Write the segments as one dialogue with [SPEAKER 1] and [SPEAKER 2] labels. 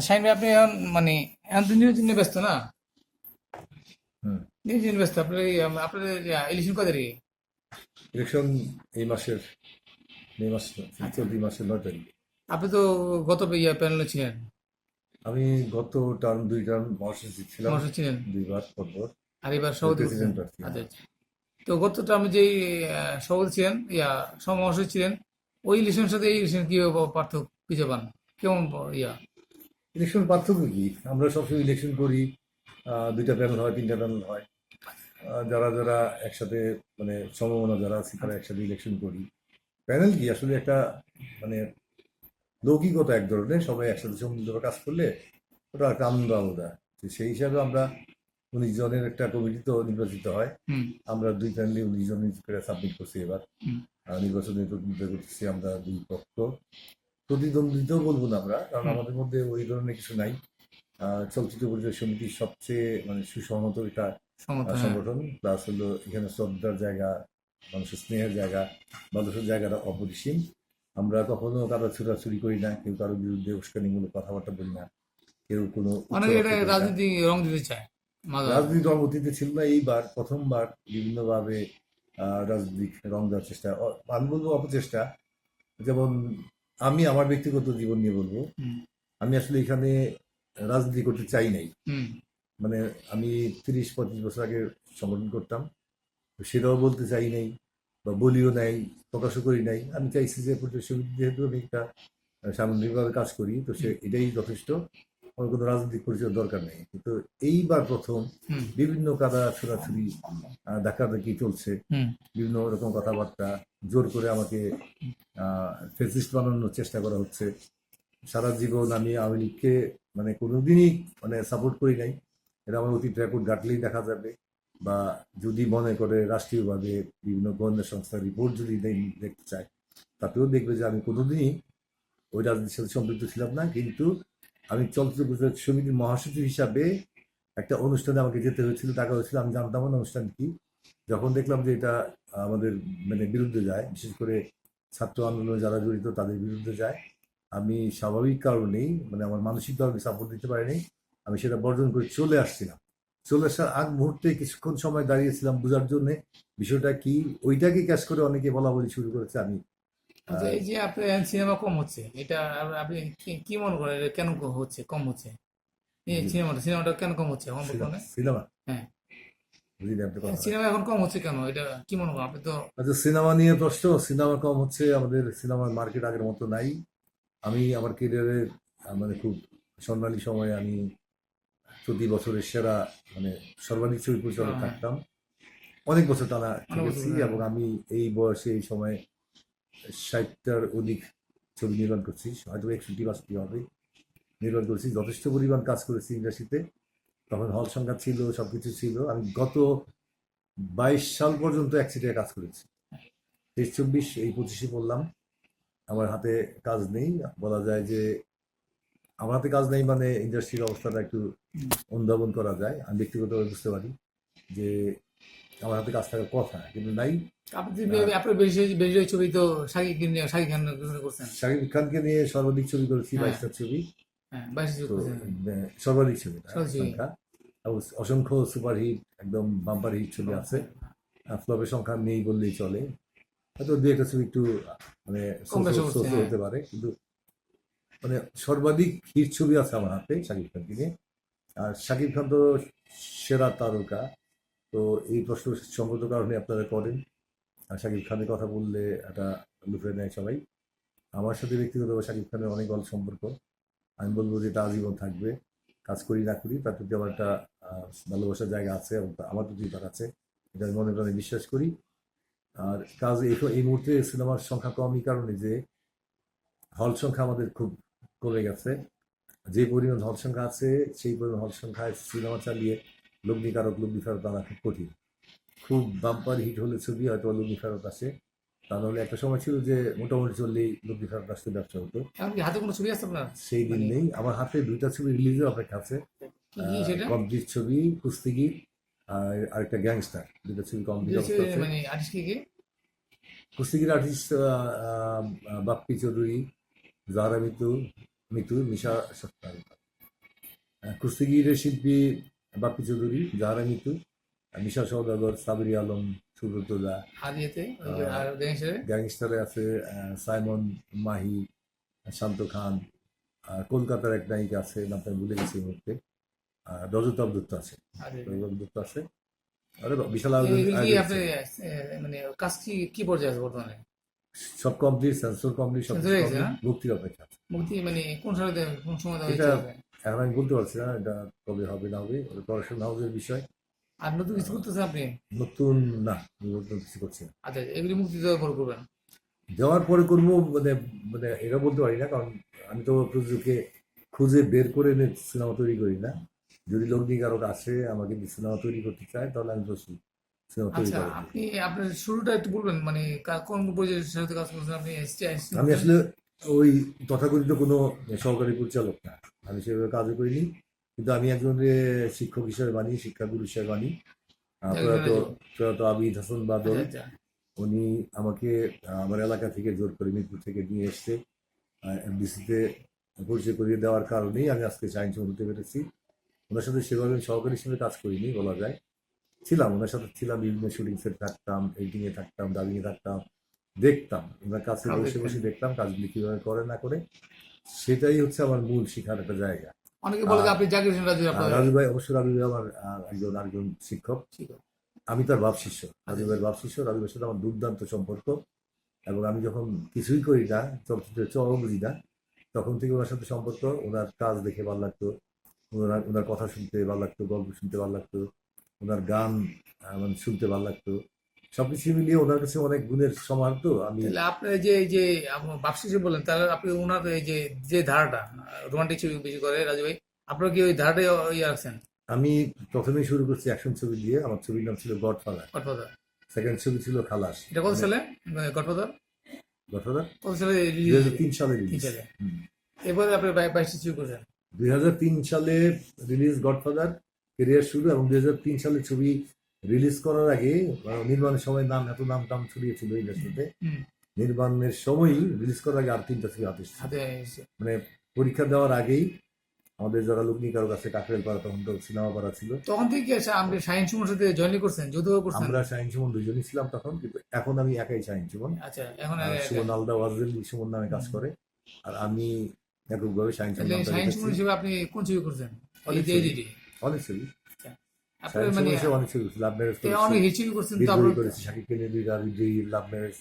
[SPEAKER 1] শাহিন ভাই, আপনি এখন মানে এখন তো নিউজ নিয়ে ব্যস্ত না?
[SPEAKER 2] হুম।
[SPEAKER 1] নিউজ নিয়ে ব্যস্ত আপনার আপনাদের ইলেকশন কত তারিখে?
[SPEAKER 2] ইলেকশন এই মাসের মে মাস,
[SPEAKER 1] আচ্ছা,
[SPEAKER 2] চলতি মাসের 9 তারিখ।
[SPEAKER 1] আপনি তো গত প্যানেলে ছিলেন,
[SPEAKER 2] আমি গত দুই টার্ম মহাসচিব ছিলাম,
[SPEAKER 1] মহাসচিব ছিলেন,
[SPEAKER 2] দুইবার পরপর।
[SPEAKER 1] আর এবার সভাপতি করতেছেন।
[SPEAKER 2] প্রেসিডেন্ট প্রার্থী,
[SPEAKER 1] আচ্ছা
[SPEAKER 2] হ্যাঁ।
[SPEAKER 1] আচ্ছা। তো গত আমি যেই সভাপতি ছিলেন, মহাসচিব ছিলেন, ওই ইলেকশনের সাথে এই ইলেকশন কি পার্থক্য খুঁজে পান? কেমন
[SPEAKER 2] ইলেকশন পার্থক্য কি? আমরা সবসময় ইলেকশন করি, দুইটা প্যানেল হয়, তিনটা প্যানেল হয়। যারা যারা একসাথে, মানে সম্ভাবনা যারা আছে তারা একসাথে ইলেকশন করি। প্যানেল কি আসলে একটা, মানে লৌকিকতা এক ধরনের, সবাই একসাথে সম্মিলিতভাবে কাজ করলে ওটা একটা আনন্দ আলাদা। তো সেই হিসাবে আমরা 19 জনের একটা কমিটি তো নির্বাচিত হয়।
[SPEAKER 1] হুম
[SPEAKER 2] আমরা দুই প্যানেলে 19 জন করে সাবমিট করছি এবার।
[SPEAKER 1] হুম
[SPEAKER 2] নির্বাচনে প্রতিদ্বন্দ্বিতা করতেছি আমরা দুই পক্ষ। প্রতিদ্বন্দ্বিতাও বলবো না আমরা, কারণ
[SPEAKER 1] হুম
[SPEAKER 2] আমাদের মধ্যে ওই ধরনের কিছু নাই। চলচ্চিত্র পরিচালক সমিতির সবচেয়ে মানে সুসংহত এটা
[SPEAKER 1] সমর্থন, হ্যাঁ।
[SPEAKER 2] সংগঠন। প্লাস হলো এখানে শ্রদ্ধার জায়গা, মানুষের স্নেহের জায়গা, মানুষের জায়গাটা অপরিসীম। আমরা কখনো কারো ছুটাছুরি করি না, কেউ কারোর বিরুদ্ধে উস্কানিমূলক কথাবার্তা বলি না, কেউ কোনো
[SPEAKER 1] অনেকে এটা
[SPEAKER 2] উচ্চবাচ্য করি না।
[SPEAKER 1] রাজনীতি রং দিতে চায়, মাঝে মাঝে।
[SPEAKER 2] রাজনীতি রং অতীতে ছিল না, এইবার প্রথমবার বিভিন্নভাবে রাজনৈতিক রং দেওয়ার চেষ্টা, আমি বলবো অপচেষ্টা। যেমন আমি আমার ব্যক্তিগত জীবন নিয়ে বলবো,
[SPEAKER 1] হুম
[SPEAKER 2] আমি আসলে এখানে রাজনীতি করতে চাই নাই।
[SPEAKER 1] হুম
[SPEAKER 2] মানে আমি 30-35 বছর আগে সংগঠন করতাম, তো সেটাও বলতে চাই নাই বা বলিও নাই, প্রকাশও করি নাই। আমি চাইছি যে প্রতিষ্ঠান, যেহেতু আমি একটা সামগ্রিকভাবে কাজ করি, তো সে
[SPEAKER 1] হুম
[SPEAKER 2] এটাই যথেষ্ট। আমার কোনো রাজনৈতিক পরিচয়ের দরকার নেই। কিন্তু এইবার প্রথম
[SPEAKER 1] হুম
[SPEAKER 2] বিভিন্ন কাদা ছোড়াছুড়ি, ধাক্কাধাক্কি চলছে,
[SPEAKER 1] হুম
[SPEAKER 2] বিভিন্ন রকম কথাবার্তা, জোর করে আমাকে ফেসিস্ট বানানোর চেষ্টা করা হচ্ছে। সারা জীবন আমি আওয়ামী লীগকে মানে কোনোদিনই মানে সাপোর্ট করি নাই, এটা আমার অতীত রেকর্ড ঘাটলেই দেখা যাবে। বা যদি মনে করে রাষ্ট্রীয়ভাবে বিভিন্ন গোয়েন্দা সংস্থার রিপোর্ট যদি দেখতে চায়, তাতেও দেখবে যে আমি কোনোদিনই ওই রাজনীতির সাথে সম্পৃক্ত ছিলাম না। কিন্তু আমি চলচ্চিত্র পরিচালক সমিতির মহাসচিব হিসাবে একটা অনুষ্ঠানে আমাকে যেতে হয়েছিল, টাকা হয়েছিল, আমি জানতাম না অনুষ্ঠান কি। যখন দেখলাম যে এটা আমাদের মানে বিরুদ্ধে যায়, বিশেষ করে ছাত্র আন্দোলনে যারা জড়িত তাদের বিরুদ্ধে যায়, আমি স্বাভাবিক কারণেই মানে আমার মানসিক কারণে সাপোর্ট দিতে পারিনি। আমি সেটা বর্জন করে চলে আসছিলাম। চলে আসার আগ মুহূর্তে কিছুক্ষণ সময় দাঁড়িয়েছিলাম বোঝার জন্য বিষয়টা কি। ওইটাকে ক্যাশ করে অনেকে বলা বলি শুরু করেছে। আমি
[SPEAKER 1] আচ্ছা, এই যে আপনার সিনেমা কম হচ্ছে, এটা আপনি কি কি মনে করেন, এটা কেন হচ্ছে, কম হচ্ছে? এই সিনেমাটা কেন কম হচ্ছে এখন বর্তমানে?
[SPEAKER 2] সিনেমা
[SPEAKER 1] হ্যাঁ,
[SPEAKER 2] বুঝলি আপনার কথা।
[SPEAKER 1] সিনেমা এখন কম হচ্ছে কেন, এটা কি মনে করেন আপনি তো?
[SPEAKER 2] আচ্ছা, সিনেমা নিয়ে প্রশ্ন। সিনেমা কম হচ্ছে, আমাদের সিনেমার মার্কেট আগের মতো নাই। আমি আমার কেরিয়ারের মানে খুব স্বর্ণালী সময়ে আমি প্রতি বছরের সেরা, মানে সর্বাধিক ছবি পরিচালক
[SPEAKER 1] হ্যাঁ,
[SPEAKER 2] থাকতাম। অনেক বছর টানা
[SPEAKER 1] অনেক বছর
[SPEAKER 2] থেকেছি,
[SPEAKER 1] ধরে, হ্যাঁ।
[SPEAKER 2] এবং আমি এই বয়সে এই সময় 60টার অধিক ছবি নির্মাণ করছি, হয়তো 61-62 হবে, নির্মাণ করেছি। যথেষ্ট পরিমাণ কাজ করেছি ইন্ডাস্ট্রিতে। তখন হল সংখ্যা ছিল, সবকিছু ছিল। আমি গত 22 সাল পর্যন্ত এক সিটে কাজ করেছি। 23-24 এই 25-এ পড়লাম, আমার হাতে কাজ নেই। বলা যায় যে আমার হাতে কাজ নেই, মানে ইন্ডাস্ট্রির অবস্থাটা একটু অনুধাবন করা যায়। আমি ব্যক্তিগতভাবে বুঝতে পারি যে আমার হাতে কাজ থাকার কথা, কিন্তু নাই।
[SPEAKER 1] আপনি
[SPEAKER 2] আহ,
[SPEAKER 1] আপনার বেশি বেশি ছবি তো শাকিব খান করছেন।
[SPEAKER 2] শাকিব খানকে নিয়ে সর্বাধিক ছবি করেছি,
[SPEAKER 1] হ্যাঁ
[SPEAKER 2] 22টা ছবি।
[SPEAKER 1] হ্যাঁ, 22 ছবি
[SPEAKER 2] তো
[SPEAKER 1] করছেন।
[SPEAKER 2] সর্বাধিক ছবি না
[SPEAKER 1] সহজে।
[SPEAKER 2] সংখ্যা। এবং অসংখ্য সুপারহিট, একদম বাম্পার হিট ছবি আছে। ফ্লপের সংখ্যা নেই বললেই চলে। হয়তো দু একটা ছবি একটু মানে
[SPEAKER 1] কম বেশি করছে, হ্যাঁ।
[SPEAKER 2] হতে পারে, কিন্তু মানে সর্বাধিক হিট ছবি আছে আমার হাতে শাকিব খানকে নিয়ে। আর শাকিব খান তো সেরা তারকা। তো এই প্রশ্ন সঙ্গত কারণে আপনারা করেন। আর শাকিব খানের কথা বললে এটা লুফে নেয় সবাই। আমার সাথে ব্যক্তিগতভাবে শাকিব খানের অনেক ভালো সম্পর্ক। আমি বলবো যে এটা আজীবন থাকবে। কাজ করি না করি তার প্রতি আমার একটা ভালোবাসার জায়গা আছে, এবং আমার প্রতি তার আছে, এটা আমি মনে প্রাণে বিশ্বাস করি। আর কাজ এই মুহূর্তে সিনেমার সংখ্যা কম এই কারণে যে হল সংখ্যা আমাদের খুব কমে গেছে। যে পরিমাণ হল সংখ্যা আছে সেই পরিমাণ হল সংখ্যায় সিনেমা চালিয়ে লগ্নি ফেরত আনা খুব কঠিন। খুব বাম্পার হিট হলে ছবি হয়তো লগ্নি ফেরত আসে। তা নাহলে একটা সময় ছিল যে মোটামুটি চললেই লগ্নি ফেরত আসতে ব্যবসা হতো।
[SPEAKER 1] এখন কি হাতে কোনো ছবি আছে আপনার?
[SPEAKER 2] সেই দিন
[SPEAKER 1] মানে
[SPEAKER 2] নেই। আমার হাতে দুইটা ছবি রিলিজের অপেক্ষা আছে।
[SPEAKER 1] কি কি সেটা?
[SPEAKER 2] কমপ্লিট ছবি কুস্তিগির, আর আরেকটা গ্যাংস্টার, দুটো ছবি কমপ্লিট অবস্থা আছে।
[SPEAKER 1] মানে আর্টিস্ট কে কে?
[SPEAKER 2] কুস্তিগির আর্টিস্ট বাপ্পি চৌধুরী, জাহরা মিতু, মিশা সত্তার। কুস্তিগিরের শিল্পী বাপ্পি চৌধুরী, জাহারা মিতু, মিশা সওদাগর, সাবরি আলম, সুব্রত দা।
[SPEAKER 1] আর ইয়েতে ওই যে আর গ্যাংস্টারে
[SPEAKER 2] গ্যাংস্টারে আছে সাইমন, মাহি, শান্ত খান। আর কলকাতার এক নায়িকা আছে, নামটা আমি ভুলে গেছি এই মুহূর্তে। রজতাভ দত্ত আছে,
[SPEAKER 1] আর
[SPEAKER 2] রজতাভ দত্ত আছে। আরে বিশাল আয়োজন
[SPEAKER 1] এগুলো কি
[SPEAKER 2] আয়োজন
[SPEAKER 1] আপনি
[SPEAKER 2] আছে।
[SPEAKER 1] মানে কাজ কি পর্যায়ে আছে বর্তমানে?
[SPEAKER 2] সব কমপ্লিট, সেন্সর কমপ্লিট, সব
[SPEAKER 1] Sensor হয়ে গেছে,
[SPEAKER 2] কমপ্লিট,
[SPEAKER 1] না?
[SPEAKER 2] মুক্তির অপেক্ষা আছে।
[SPEAKER 1] মুক্তি মানে কোন সালে কোন সময় দেওয়া
[SPEAKER 2] এটা
[SPEAKER 1] হয়েছে?
[SPEAKER 2] এখন আমি বলতে পারছি না এটা কবে হবে না হবে, ওটা প্রোডাকশন হাউসের বিষয়।
[SPEAKER 1] আর নতুন কিছু করতেছেন আপনি?
[SPEAKER 2] নতুন না, নতুন কিছু করছি না।
[SPEAKER 1] আচ্ছা, এগুলি মুক্তি দেওয়ার পর করবেন?
[SPEAKER 2] দেওয়ার পরে করবো মানে মানে এটা বলতে পারি না, কারণ আমি তো প্রযোজককে খুঁজে বের করে এনে সিনেমা তৈরি করি না। যদি লগ্নিকারক আসে আমাকে সিনেমা তৈরি করতে চায়, তাহলে আমি প্রস্তুত সিনেমা তৈরি
[SPEAKER 1] আচ্ছা,
[SPEAKER 2] করার জন্য।
[SPEAKER 1] আপনি আপনার শুরুটা একটু বলবেন, মানে কোন পর্যায়ের সাথে কাজ করছেন আপনি?
[SPEAKER 2] আমি আসলে ওই তথাকথিত কোনো সরকারি পরিচালক না, আমি সেভাবে কাজও করিনি। কিন্তু আমি একজন শিক্ষক হিসেবে মানি, শিক্ষাগুরু হিসেবে মানি। প্রয়াত প্রয়াত আবিদ হাসান বাদল,
[SPEAKER 1] আচ্ছা,
[SPEAKER 2] উনি আমাকে আমার এলাকা থেকে জোর করে মিরপুর থেকে নিয়ে এসছে, এমডিসিতে পরিচয় করিয়ে দেওয়ার কারণেই আমি আজকে সায়েন্স হতে পেরেছি। ওনার সাথে সেভাবে আমি সহকারী হিসেবে কাজ করিনি বলা যায়, ছিলাম ওনার সাথে, ছিলাম বিভিন্ন শুটিং সেট থাকতাম, এডিটিংয়ে থাকতাম, ডাবিংয়ে থাকতাম, দেখতাম ওনার কাছে
[SPEAKER 1] কাজ
[SPEAKER 2] বসে
[SPEAKER 1] দেখতেন।
[SPEAKER 2] বসে দেখতাম কাজগুলি কীভাবে করে না করে। সেটাই হচ্ছে আমার মূল শিখার একটা জায়গা।
[SPEAKER 1] অনেকে বলে যে
[SPEAKER 2] আর
[SPEAKER 1] আপনি জাকির হোসেন রাজু আপনার
[SPEAKER 2] রাজু ভাই, অবশ্যই রাজু ভাই আমার আরেকজন শিক্ষক।
[SPEAKER 1] ছিল।
[SPEAKER 2] আমি তার ভাব শিষ্য, রাজু ভাইয়ের ভাব শিষ্য। রাজু ভাইয়ের সাথে আমার দুর্দান্ত সম্পর্ক, এবং আমি যখন কিছুই করি না, চলচ্চিত্রের চরম বুঝি না, তখন থেকে ওনার সাথে সম্পর্ক। ওনার কাজ দেখে ভালো লাগতো, ওনার কথা শুনতে ভালো লাগতো, গল্প শুনতে ভালো লাগতো, ওনার গান মানে শুনতে ভালো লাগতো। সবকিছু মিলিয়ে ওনার কাছে অনেক গুণের সমাহার। তো আমি
[SPEAKER 1] তাহলে আপনি এই যে বাপসি যে বললেন, তাহলে আপনি ওনার এই যে ধারাটা রোমান্টিক ছবি বেশি করে রাজু ভাই, আপনারা কি ওই ধারাটাই ইয়ে রাখছেন?
[SPEAKER 2] আমি প্রথমেই শুরু করছি অ্যাকশন ছবি দিয়ে। আমার ছবির নাম ছিল গডফাদার,
[SPEAKER 1] গডফাদার।
[SPEAKER 2] সেকেন্ড ছবি ছিল খালাস।
[SPEAKER 1] এটা কত সালে গডফাদার?
[SPEAKER 2] গডফাদার
[SPEAKER 1] কত সালে
[SPEAKER 2] দুই
[SPEAKER 1] রিলিজ?
[SPEAKER 2] হাজার তিন সালে
[SPEAKER 1] তিন
[SPEAKER 2] রিলিজ।
[SPEAKER 1] সালে। এরপরে আপনি 22টি ছবি করছেন।
[SPEAKER 2] 2003 সালে রিলিজ গডফাদার, কেরিয়ার শুরু। এবং 2003 সালে ছবি রিলিজ করার আগে নির্মাণের সময় এত নাম টাম ছড়িয়েছিল ইন্ডাস্ট্রিতে।
[SPEAKER 1] হুম,
[SPEAKER 2] নির্মাণের সময়ই রিলিজ করার আগে আর 3টা ছবি হাতে এসেছে।
[SPEAKER 1] হাতে এসেছে।
[SPEAKER 2] মানে পরীক্ষা দেওয়ার আগেই আমাদের যারা লগ্নিকারক আছে, কাকরেল পাড়া, তখন তো সিনেমা পাড়া ছিল।
[SPEAKER 1] তখন থেকে আপনি সায়েন্স সুমনের সাথে জয়েন করছেন, যৌথ করছেন?
[SPEAKER 2] আমরা শাহিন সুমন দুজনই ছিলাম তখন, কিন্তু এখন আমি একাই শাহিন সুমন।
[SPEAKER 1] আচ্ছা, এখন
[SPEAKER 2] আর সুমন আলদা ওয়াজেল সুমন নামে কাজ করে, আর আমি এককভাবে শাহিন সুমন নামটা
[SPEAKER 1] সায়েন্স
[SPEAKER 2] রেখেছি।
[SPEAKER 1] সুমন হিসেবে আপনি কোন ছবি করছেন?
[SPEAKER 2] অনেক
[SPEAKER 1] এই যে
[SPEAKER 2] ছবি,
[SPEAKER 1] এইচডি।
[SPEAKER 2] অনেক ছবি।
[SPEAKER 1] আচ্ছা, আপনার
[SPEAKER 2] শাহিন
[SPEAKER 1] মানে
[SPEAKER 2] সুমন হিসেবে অনেক ছবি করেছি, লাভ ম্যারেজ করেছি,
[SPEAKER 1] অনেক হিট ছবি করছেন তো
[SPEAKER 2] বিদ্রোহী
[SPEAKER 1] আপনার।
[SPEAKER 2] করেছি, শাকিব কেনেডি, লাভ ম্যারেজ,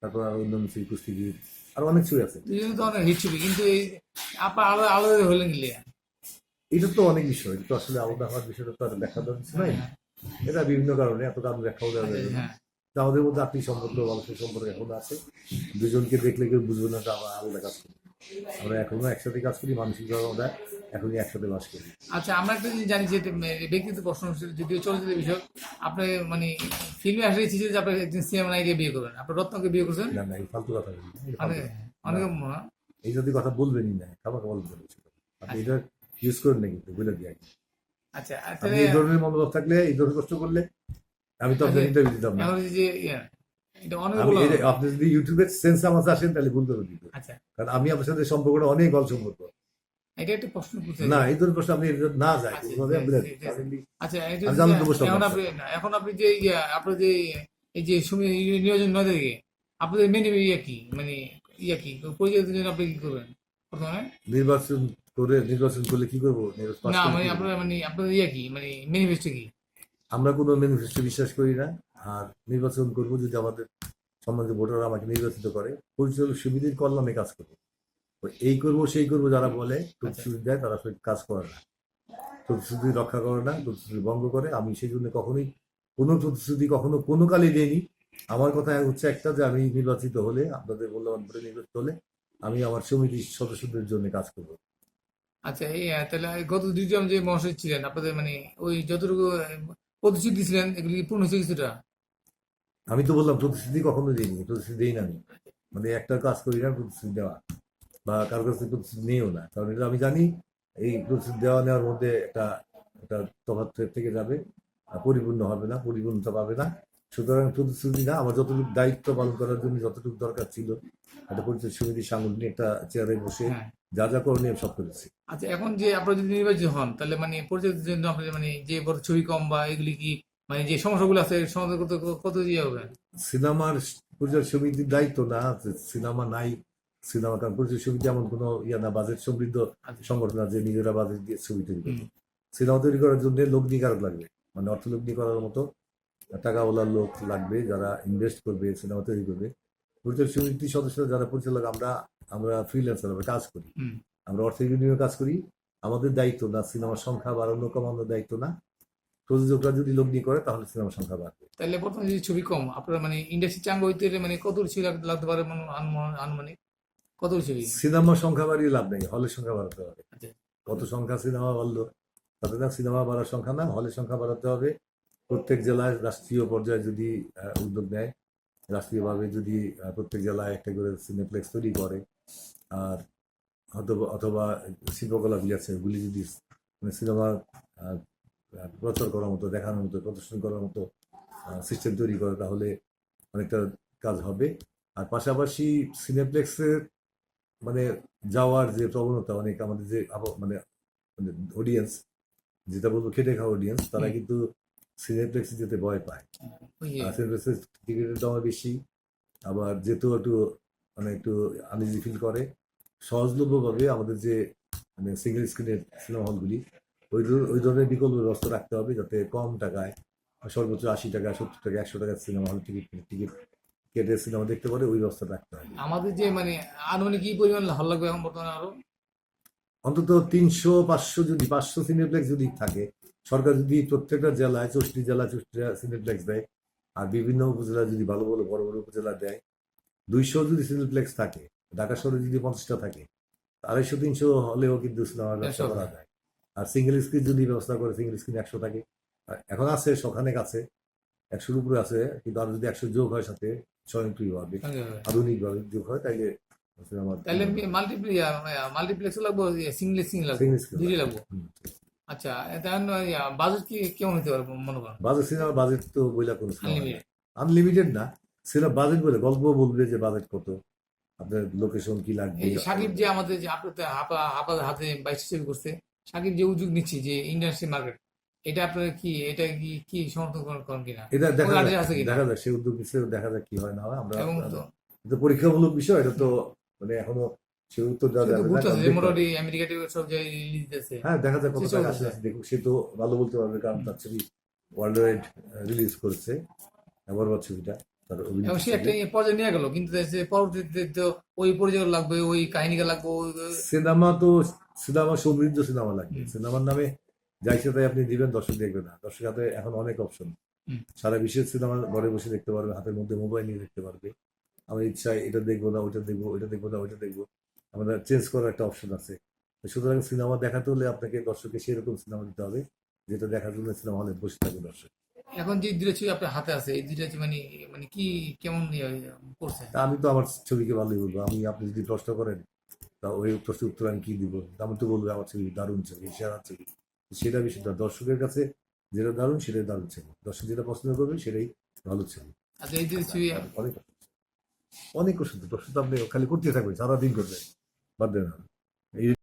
[SPEAKER 2] তারপর আর অন্যান্য ছবি, কুস্তিগির, আর অনেক ছবি আছে।
[SPEAKER 1] দুজনে তো অনেক হিট ছবি, কিন্তু এই আপনার আলাদা আলাদা হলেন গেলে।
[SPEAKER 2] এটা তো অনেক বিষয়, এটা তো আসলে আলাদা হওয়ার বিষয়টা তো আর ব্যাখ্যা দেওয়ার কিছু নাই। এটা বিভিন্ন কারণে এত কারণ ব্যাখ্যাও দেওয়া যাবে না।
[SPEAKER 1] হ্যাঁ,
[SPEAKER 2] তো আমাদের মধ্যে আত্মীয় সম্পর্ক, মানুষের সম্পর্ক এখনো আছে। দুজনকে দেখলে কেউ বুঝবে না যে আমরা আলাদা কাজ করি, আমরা এখনো একসাথে কাজ করি, মানসিকভাবে আমরা এখনই একসাথে বাস করি।
[SPEAKER 1] আচ্ছা, আমরা একটা জিনিস জানি যে ব্যক্তিগত প্রশ্ন হচ্ছে, যদিও চলচ্চিত্রের বিষয়, আপনি মানে ফিল্মে আসলে ইচ্ছে ছিল যে আপনি একদিন সিনেমা নায়িকা বিয়ে করবেন, আপনি রত্নকে বিয়ে করছেন।
[SPEAKER 2] না না, এই ফালতু কথা বলি না, এই
[SPEAKER 1] অনেক
[SPEAKER 2] ফালতু
[SPEAKER 1] অনেকে
[SPEAKER 2] এই যদি কথা বলবেনই না, খাবার বলতে বলছি। আপনি এটা ইউজ করেন না, কিন্তু বলে দিয়ে আগে।
[SPEAKER 1] আচ্ছা,
[SPEAKER 2] আপনি
[SPEAKER 1] তাহলে
[SPEAKER 2] এই ধরনের মনোভাব থাকলে, এই ধরনের কষ্ট করলে আমি তো আপনার ইন্টারভিউ দিতাম না।
[SPEAKER 1] এখন যে এটা অনেক
[SPEAKER 2] আমি
[SPEAKER 1] বললাম।
[SPEAKER 2] আপনি যদি ইউটিউবের সেন্স আমার আসেন, তাহলে ভুল করে দিত।
[SPEAKER 1] আচ্ছা,
[SPEAKER 2] কারণ আমি আপনার সাথে সম্পর্কটা অনেক ভালো সম্পর্ক।
[SPEAKER 1] এটা একটা প্রশ্ন করতে
[SPEAKER 2] না, এই ধরনের প্রশ্ন আপনি না যায়
[SPEAKER 1] আচ্ছা,
[SPEAKER 2] কোনোভাবে আপনি
[SPEAKER 1] আচ্ছা,
[SPEAKER 2] আমি জানলাম তো প্রশ্ন
[SPEAKER 1] এখন
[SPEAKER 2] করছেন।
[SPEAKER 1] আপনি এখন আপনি যে আপনার যে এই যে নিয়োজন নয় থেকে আপনাদের মেনে কি মানে কি পরিচয়ের জন্য আপনি কি করবেন প্রথমে?
[SPEAKER 2] নির্বাচন করলে কি করবো? পাস
[SPEAKER 1] না,
[SPEAKER 2] করলে
[SPEAKER 1] মানে
[SPEAKER 2] কি করবো?
[SPEAKER 1] আপনার মানে আপনাদের কি মানে ম্যানিফেস্টো কি?
[SPEAKER 2] আমরা কোনো ম্যানিফেস্টো বিশ্বাস করি না। আর নির্বাচন করবো যদি আমাদের সম্মানিত ভোটাররা আমাকে নির্বাচিত করে, পরিচালক সমিতির কল্যাণে কাজ করবো। তো এই করবো সেই করবো যারা বলে, প্রতিশ্রুতি দেয়, তারা আসলে কাজ করে না, প্রতিশ্রুতি রক্ষা করে না, প্রতিশ্রুতি ভঙ্গ করে। আমি সেই জন্য কখনোই কোনো প্রতিশ্রুতি কখনো কোনো কালে দিইনি। আমার কথা হচ্ছে একটা, যে আমি নির্বাচিত হলে, আপনাদের মূল্যবান ভোটে নির্বাচিত হলে, আমি আমার সমিতির সদস্যদের জন্য কাজ করবো।
[SPEAKER 1] আচ্ছা, এই তাহলে গত দুইজন যে মহাশয় ছিলেন আপনাদের, মানে ওই যতটুকু প্রতিশ্রুতি দিয়েছিলেন এগুলি কি পূর্ণ হয়েছে কিছুটা?
[SPEAKER 2] আমি তো বললাম প্রতিশ্রুতি কখনো দিইনি, প্রতিশ্রুতি দিই না আমি। মানে একটা কাজ করি না প্রতিশ্রুতি দেওয়া, বা কারোর কাছ থেকে প্রতিশ্রুতি নিয়েও না। কারণ এটা আমি জানি এই প্রতিশ্রুতি দেওয়া নেওয়ার মধ্যে একটা একটা তফাৎ থেকে যাবে, পরিপূর্ণ হবে না, পরিপূর্ণতা পাবে না। সুতরাং প্রতিশ্রুতি না, আমার যতটুকু দায়িত্ব পালন করার জন্য যতটুকু দরকার ছিল, একটা পরিচয় সমিতির সাংগঠনিক একটা চেয়ারে বসে
[SPEAKER 1] হ্যাঁ,
[SPEAKER 2] যা যা করণীয় আমি সব করেছি।
[SPEAKER 1] আচ্ছা, এখন যে আপনারা যদি নির্বাচিত হন তাহলে মানে পরিচিতির জন্য আপনাদের মানে যে বড় ছবি কম বা এগুলি কি মানে যে সমস্যাগুলো আছে এই সমাধান করতে কত দিয়ে হবে?
[SPEAKER 2] সিনেমার পরিচালক সমিতির দায়িত্ব না যে সিনেমা নাই, সিনেমা কারণ পরিচালক সমিতি এমন কোনো ইয়ে না, বাজেট সমৃদ্ধ
[SPEAKER 1] আচ্ছা।
[SPEAKER 2] সংগঠন আছে যে নিজেরা বাজেট দিয়ে ছবি তৈরি
[SPEAKER 1] হুম।
[SPEAKER 2] করবে। সিনেমা তৈরি করার জন্য লগ্নি কারক লাগবে, মানে অর্থ লগ্নি করার মতো টাকাওয়ালা লোক লাগবে যারা ইনভেস্ট করবে, সিনেমা তৈরি করবে। পরিচালক সমিতির সদস্যরা যারা পরিচালক, আমরা আমরা ফ্রিল্যান্সার, আমরা কাজ করি,
[SPEAKER 1] হুম।
[SPEAKER 2] আমরা অর্থের বিনিময়ে কাজ করি। আমাদের দায়িত্ব না সিনেমার সংখ্যা বাড়ানো কমানোর দায়িত্ব না। প্রযোজকরা যদি লগ্নি করে তাহলে সিনেমার সংখ্যা বাড়বে।
[SPEAKER 1] তাহলে বর্তমানে যদি ছবি কম আপনার মানে ইন্ডাস্ট্রি চাঙ্গা হইতে হলে মানে কত ছবি লাগতে পারে মানে আনুমানিক কত ছবি?
[SPEAKER 2] সিনেমার সংখ্যা বাড়িয়ে লাভ নেই, হলের সংখ্যা বাড়াতে হবে।
[SPEAKER 1] আচ্ছা।
[SPEAKER 2] কত সংখ্যা সিনেমা বাড়লো তাতে না, সিনেমা বাড়ার সংখ্যা না, হলের সংখ্যা বাড়াতে হবে। প্রত্যেক জেলায় রাষ্ট্রীয় পর্যায়ে যদি উদ্যোগ নেয়, রাষ্ট্রীয়ভাবে যদি প্রত্যেক জেলায় একটা করে সিনেপ্লেক্স তৈরি করে, আর অথবা অথবা শিল্পকলা ভিলেজগুলি যদি মানে সিনেমা প্রচার করার মতো, দেখানোর মতো, প্রদর্শন করার মতো সিস্টেম তৈরি করে, তাহলে অনেকটা কাজ হবে। আর পাশাপাশি সিনেপ্লেক্সের মানে যাওয়ার যে প্রবণতা, অনেক আমাদের যে মানে অডিয়েন্স, যেটা বলবো খেটে খাওয়া অডিয়েন্স, তারা
[SPEAKER 1] হুম।
[SPEAKER 2] কিন্তু সিনেপ্লেক্সে যেতে ভয় পায়।
[SPEAKER 1] ওই যে
[SPEAKER 2] আর সিনেপ্লেক্সের টিকিটের দাম বেশি, আবার যেহেতু একটু মানে একটু আনইজি ফিল করে। সহজলভ্যভাবে আমাদের যে মানে সিঙ্গেল স্ক্রিনের সিনেমা হলগুলি, ওই ধরনের বিকল্প ব্যবস্থা রাখতে হবে, যাতে কম টাকায় সর্বোচ্চ 80 টাকা, 70 টাকা, 100 টাকা সিনেমা হল টিকিট টিকিট কেটে সিনেমা দেখতে পারে, ওই ব্যবস্থা রাখতে হবে।
[SPEAKER 1] আমাদের যে মানে আনুমানিক কি পরিমাণ ভালো লাগবে এখন বর্তমানে আরো?
[SPEAKER 2] অন্তত 300-500, যদি 500 সিনেপ্লেক্স যদি থাকে, সরকার যদি প্রত্যেকটা জেলায় 64 জেলা সিনেপ্লেক্স দেয়, আর বিভিন্ন উপজেলা যদি ভালো ভালো বড় বড় উপজেলা দেয়, 200 যদি সিনেপ্লেক্স থাকে, ঢাকা শহরে যদি 50টা থাকে, 250-300 হলেও কিন্তু সিনেমার ব্যবসা
[SPEAKER 1] একশো
[SPEAKER 2] করা যায়। আর সিঙ্গেল স্ক্রিন যদি ব্যবস্থা করে, সিঙ্গেল স্ক্রিন 100 থাকে, আর এখন আছে শখানেক আছে, 100-র উপরে আছে, কিন্তু আর যদি 100 যোগ হয় সাথে স্বয়ংক্রিয়ভাবে আধুনিকভাবে যোগ হয়, তাইলে সিনেমার
[SPEAKER 1] তাহলে মাল্টিপ্লেক্স লাগবো সিঙ্গেল সিঙ্গেল লাগবো
[SPEAKER 2] সিঙ্গেল স্ক্রিন
[SPEAKER 1] দুইটাই লাগবো? আচ্ছা, তাহলে বাজেট কি কেমন হতে পারে মনে করেন?
[SPEAKER 2] বাজেট, সিনেমার বাজেট তো বইলা কোনো সিনেমা
[SPEAKER 1] আনলিমিটেড?
[SPEAKER 2] আনলিমিটেড না। সিনেমা বাজেট বলে গল্প বলবে যে বাজেট কত, আপনার লোকেশন কি লাগবে।
[SPEAKER 1] এই যে সাকিব যে আমাদের যে আপনাদের আপনাদের হাতে 22 ছবি করছে, সাকিব যে উদ্যোগ নিচ্ছে যে ইন্ডাস্ট্রি মার্কেট, এটা আপনার কি এটা কি কি সমর্থন করেন কিনা?
[SPEAKER 2] এটা
[SPEAKER 1] কোনো
[SPEAKER 2] দেখা
[SPEAKER 1] আইডিয়া
[SPEAKER 2] যাক,
[SPEAKER 1] আছে কিনা?
[SPEAKER 2] দেখা যাক, সে উদ্যোগ নিচ্ছে, দেখা যাক কি হয় না হয়। আমরা
[SPEAKER 1] এবং তো
[SPEAKER 2] এটা পরীক্ষামূলক বিষয়, এটা তো মানে এখনো সে উত্তর দেওয়া
[SPEAKER 1] সে তো
[SPEAKER 2] যাবে না,
[SPEAKER 1] ঘুরতেছে
[SPEAKER 2] কারণ
[SPEAKER 1] যে
[SPEAKER 2] দেখতে হবে।
[SPEAKER 1] মোটামুটি আমেরিকাতে সব জায়গায় রিলিজ দিতেছে,
[SPEAKER 2] হ্যাঁ, দেখা যাক কত
[SPEAKER 1] সে
[SPEAKER 2] টাকা
[SPEAKER 1] চলতেছে।
[SPEAKER 2] আসে দেখুক, সে তো ভালো বলতে পারবে, কারণ তার ছবি ওয়ার্ল্ড ওয়াইড রিলিজ করেছে, বরবাদ ছবিটা, তার অভিনীত
[SPEAKER 1] এবং সে একটা
[SPEAKER 2] ছবি।
[SPEAKER 1] পর্যায়ে নিয়ে গেল, কিন্তু সে পরবর্তীতে তো ওই পরিচয় লাগবে, ওই কাহিনীকে লাগবে,
[SPEAKER 2] সিনেমা তো সিনেমা সমৃদ্ধ সিনেমা লাগবে,
[SPEAKER 1] হুম,
[SPEAKER 2] সিনেমার নামে যাই সাথে আপনি দিবেন, দর্শক দেখবে না। দর্শক হাতে এখন অনেক অপশন,
[SPEAKER 1] হুম।
[SPEAKER 2] সারা বিশ্বের সিনেমা ঘরে বসে দেখতে পারবে, হাতের মধ্যে মোবাইল নিয়ে দেখতে পারবে। আমার ইচ্ছায় এটা দেখবো না ওইটা দেখবো, ওইটা দেখবো না ওইটা দেখবো, আমাদের চেঞ্জ করার একটা অপশন আছে। সুতরাং সিনেমা দেখাতে হলে আপনাকে দর্শককে সেরকম সিনেমা দিতে হবে, যেটা দেখার জন্য সিনেমা হলে বসে থাকবে দর্শক।
[SPEAKER 1] এখন যে দুটো ছবি আপনার হাতে আছে এই দুটো ছবি মানে মানে কি কেমন করছে?
[SPEAKER 2] তা আমি তো আমার ছবিকে ভালোই বলবো। আপনি যদি প্রশ্ন করেন, তা ওই প্রশ্নের উত্তর আমি কি দিব? আমি তো বলবো আমার ছবি দারুণ ছবি, সেরা ছবি। সেটা বিষয়টা দর্শকের কাছে যেটা দারুণ, সেটাই দারুণ ছবি। দর্শক যেটা পছন্দ করবে সেটাই ভালো ছবি।
[SPEAKER 1] আচ্ছা, এই দুটো ছবি
[SPEAKER 2] অনেক অনেক প্রশ্ন তো আপনি খালি করতে থাকবেন, সারাদিন করবেন, বাদ দেন না। এই